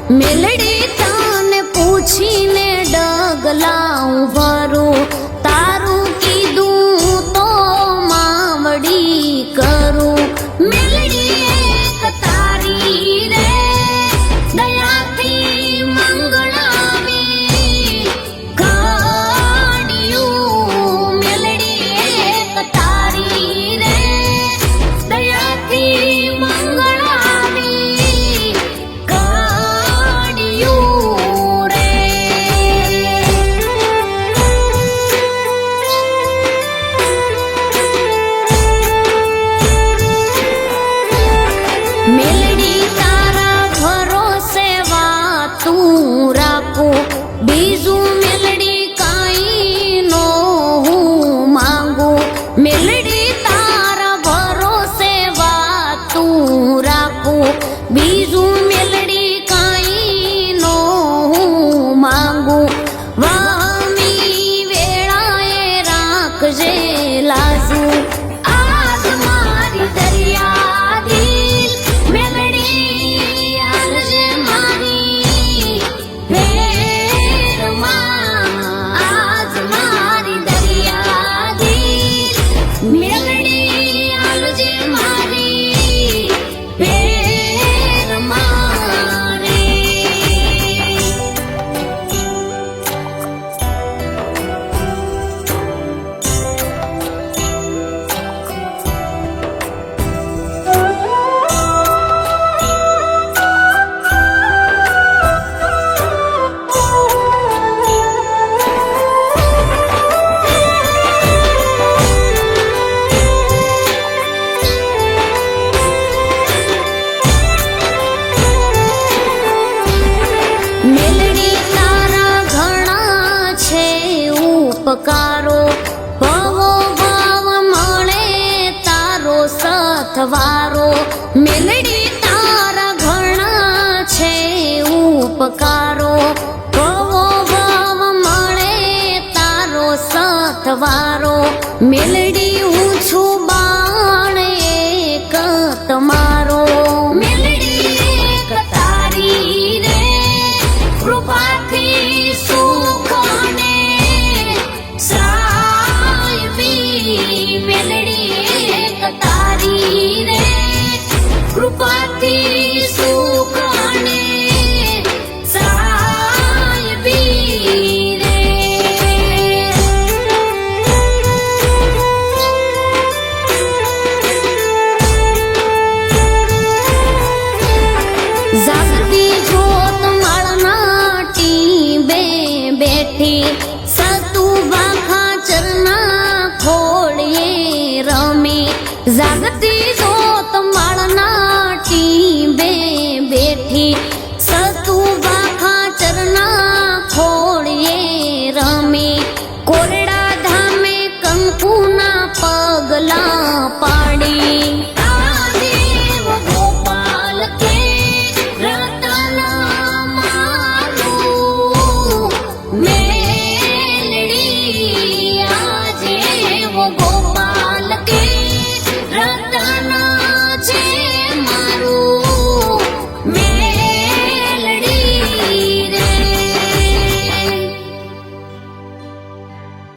મેલડી તને પૂછીને ડગલાઉં ભરું તારું કીધું તો માવડી કરું મેલડી એક તારી રે દયાથી મંગળાવી કાઢ્યું મેલડી એક તારી રે દયાથી મંગળાવી કાઢ્યું રે મેલડી તારા ભરોસે વાતું રાખું બીજું મેલડી કાંઈ નો હું માંગું મેલડી તારા ભરોસે વાતું રાખું બીજું મેલડી કાંઈ નો હું માંગું વામી વેળાએ રાખજે લાજુ આજ મારી દરિયા દિલ મેલડી આલજે મારી ભેરમાં આજ મારી દરિયા દિલ મેલડી આલજે મારી ભેરમાં રે મેલડી તારા ઘણા છે ઉપકારો ભવો ભાવ મળે તારો સથવારો મેલડી તારા ઘણા છે ઉપકારો ભવો ભાવ મળે તારો સથવારો મેલડી હું છું બાણ એક તમારો મેલડી એક તારી રે કૃપાથી સુખને સાયવી મેલડી એક તારી રે કૃપાથી સુખને સાયવી રે જાગતી જોત માળના ટીંબે બેઠી સતુભા ખાચરના ખોળીએ રમી જાગતી જોત માળના ટીંબે બેઠી સતુભા ખાચરના ખોળીએ રમી કોરડા ધામે કંકુના પગલા